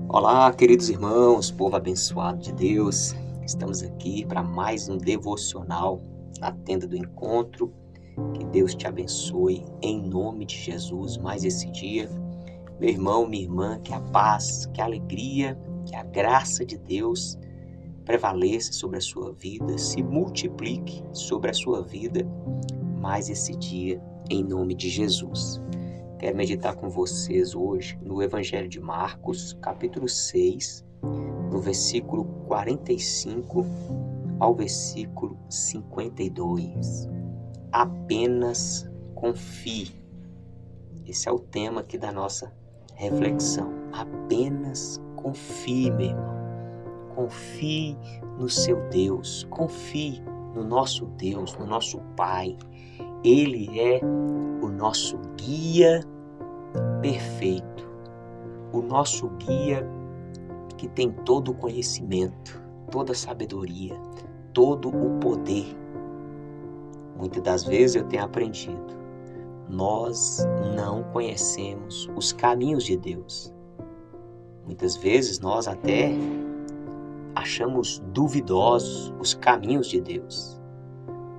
Olá, queridos irmãos, povo abençoado de Deus. Estamos aqui para mais um devocional na tenda do encontro. Que Deus te abençoe em nome de Jesus mais esse dia. Meu irmão, minha irmã, que a paz, que a alegria, que a graça de Deus prevaleça sobre a sua vida, se multiplique sobre a sua vida mais esse dia em nome de Jesus. Quero meditar com vocês hoje no Evangelho de Marcos, capítulo 6, do versículo 45 ao versículo 52. Apenas confie. Esse é o tema aqui da nossa reflexão. Apenas confie, meu irmão. Confie no seu Deus. Confie no nosso Deus, no nosso Pai. Ele é o nosso guia perfeito, o nosso guia que tem todo o conhecimento, toda a sabedoria, todo o poder. Muitas das vezes eu tenho aprendido, nós não conhecemos os caminhos de Deus. Muitas vezes nós até achamos duvidosos os caminhos de Deus.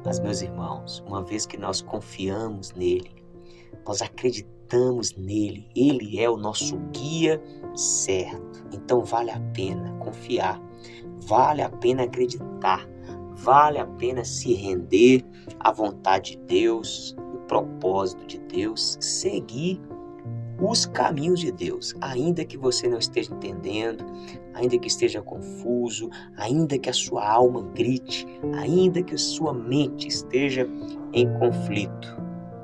Mas, meus irmãos, uma vez que nós confiamos nele, nós acreditamos nele, ele é o nosso guia certo. Então vale a pena confiar, vale a pena acreditar, vale a pena se render à vontade de Deus, o propósito de Deus, seguir os caminhos de Deus, ainda que você não esteja entendendo, ainda que esteja confuso, ainda que a sua alma grite, ainda que a sua mente esteja em conflito.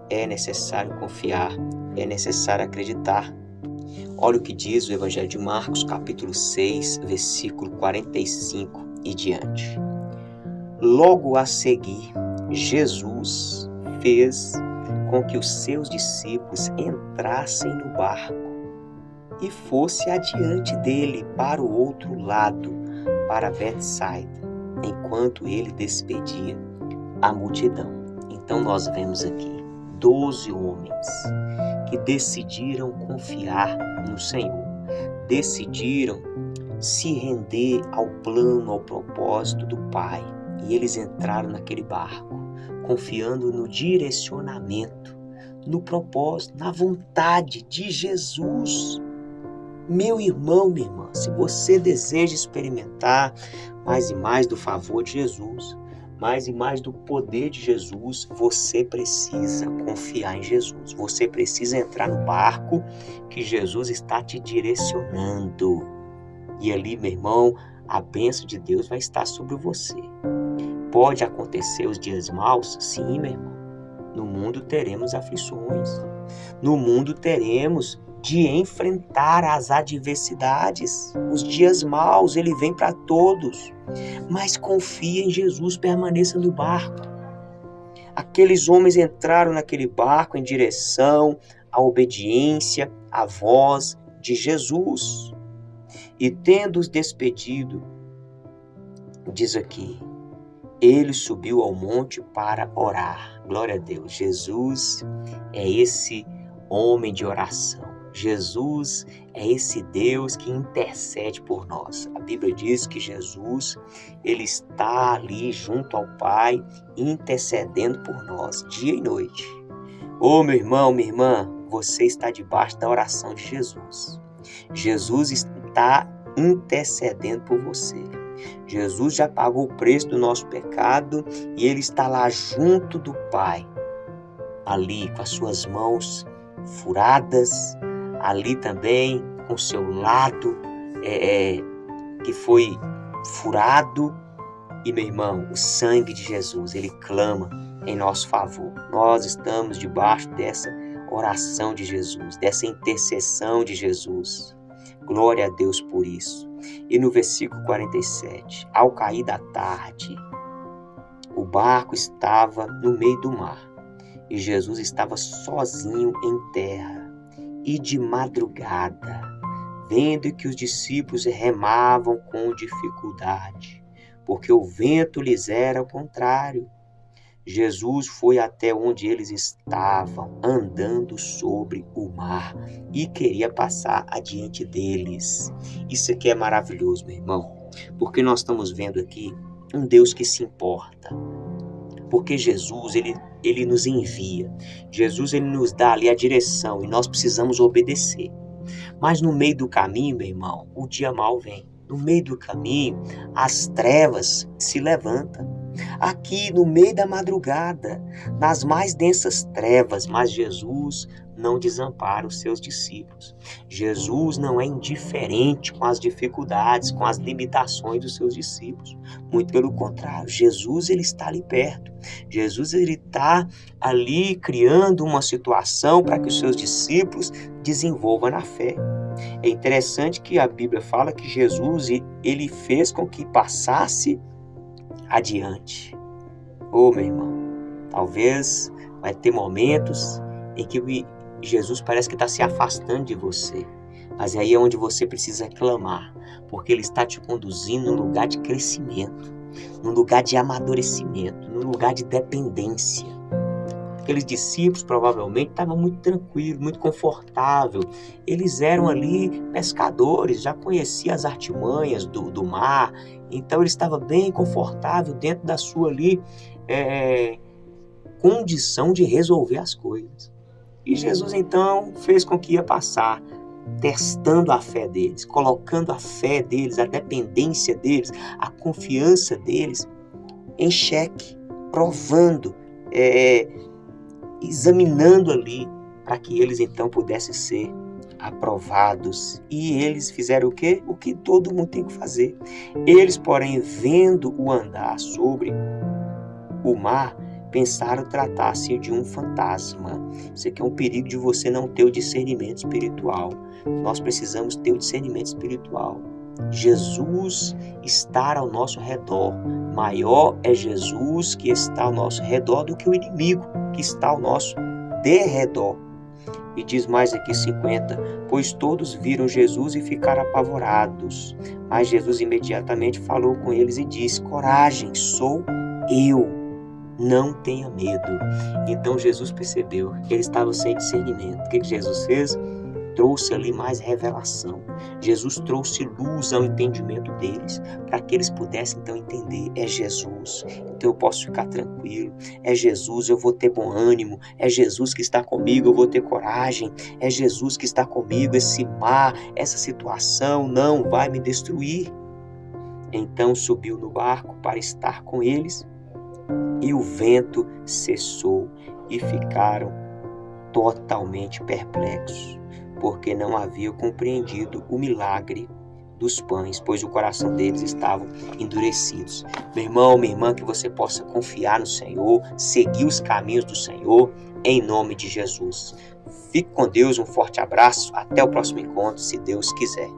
É necessário confiar, é necessário acreditar. Olha o que diz o Evangelho de Marcos, capítulo 6, versículo 45 e diante. Logo a seguir, Jesus fez com que os seus discípulos entrassem no barco e fosse adiante dele para o outro lado, para Betsaida, enquanto ele despedia a multidão. Então nós vemos aqui 12 homens que decidiram confiar no Senhor, decidiram se render ao plano, ao propósito do Pai. E eles entraram naquele barco, confiando no direcionamento, no propósito, na vontade de Jesus. Meu irmão, minha irmã, se você deseja experimentar mais e mais do favor de Jesus, mais e mais do poder de Jesus, você precisa confiar em Jesus. Você precisa entrar no barco que Jesus está te direcionando. E ali, meu irmão, a bênção de Deus vai estar sobre você. Pode acontecer os dias maus? Sim, meu irmão. No mundo teremos aflições. No mundo teremos de enfrentar as adversidades. Os dias maus, ele vem para todos. Mas confia em Jesus, permaneça no barco. Aqueles homens entraram naquele barco em direção à obediência, à voz de Jesus. E tendo-os despedido, diz aqui, ele subiu ao monte para orar. Glória a Deus. Jesus é esse homem de oração. Jesus é esse Deus que intercede por nós. A Bíblia diz que Jesus, ele está ali junto ao Pai, intercedendo por nós, dia e noite. Ô, meu irmão, minha irmã, você está debaixo da oração de Jesus. Jesus está intercedendo por você. Jesus já pagou o preço do nosso pecado e ele está lá junto do Pai, ali com as suas mãos furadas, ali também com o seu lado que foi furado. E, meu irmão, o sangue de Jesus, ele clama em nosso favor. Nós estamos debaixo dessa oração de Jesus, dessa intercessão de Jesus. Glória a Deus por isso. E no versículo 47, ao cair da tarde, o barco estava no meio do mar e Jesus estava sozinho em terra. E de madrugada, vendo que os discípulos remavam com dificuldade, porque o vento lhes era ao contrário, Jesus foi até onde eles estavam, andando sobre o mar, e queria passar adiante deles. Isso aqui é maravilhoso, meu irmão, porque nós estamos vendo aqui um Deus que se importa. Porque Jesus, ele nos envia. Jesus, ele nos dá ali a direção e nós precisamos obedecer. Mas no meio do caminho, meu irmão, o dia mal vem. No meio do caminho, as trevas se levantam. Aqui no meio da madrugada, nas mais densas trevas, mas Jesus não desampara os seus discípulos. Jesus não é indiferente com as dificuldades, com as limitações dos seus discípulos. Muito pelo contrário, Jesus, ele está ali perto. Jesus, ele está ali criando uma situação para que os seus discípulos desenvolvam na fé. É interessante que a Bíblia fala que Jesus, ele fez com que passasse adiante. Meu irmão, talvez vai ter momentos em que Jesus parece que está se afastando de você. Mas aí é onde você precisa clamar, porque Ele está te conduzindo num lugar de crescimento, num lugar de amadurecimento, num lugar de dependência. Aqueles discípulos provavelmente estavam muito tranquilos, muito confortáveis. Eles eram ali pescadores, já conheciam as artimanhas do mar. Então ele estava bem confortável dentro da sua ali, condição de resolver as coisas. E Jesus então fez com que ia passar, testando a fé deles, colocando a fé deles, a dependência deles, a confiança deles em xeque, provando, examinando ali, para que eles então pudessem ser aprovados. E eles fizeram o quê? O que todo mundo tem que fazer. Eles, porém, vendo o andar sobre o mar, pensaram tratar-se de um fantasma. Isso aqui é um perigo de você não ter o discernimento espiritual. Nós precisamos ter o discernimento espiritual. Jesus está ao nosso redor. Maior é Jesus que está ao nosso redor do que o inimigo que está ao nosso derredor. E diz mais aqui 50, pois todos viram Jesus e ficaram apavorados. Mas Jesus imediatamente falou com eles e disse, coragem, sou eu, não tenha medo. Então Jesus percebeu que eles estavam sem discernimento. O que Jesus fez? Trouxe ali mais revelação. Jesus trouxe luz ao entendimento deles, para que eles pudessem então entender, é Jesus, então eu posso ficar tranquilo, é Jesus, eu vou ter bom ânimo, é Jesus que está comigo, eu vou ter coragem, é Jesus que está comigo, esse mar, essa situação não vai me destruir. Então subiu no barco para estar com eles, e o vento cessou, e ficaram totalmente perplexos, porque não haviam compreendido o milagre dos pães, pois o coração deles estava endurecidos. Meu irmão, minha irmã, que você possa confiar no Senhor, seguir os caminhos do Senhor, em nome de Jesus. Fique com Deus, um forte abraço, até o próximo encontro, se Deus quiser.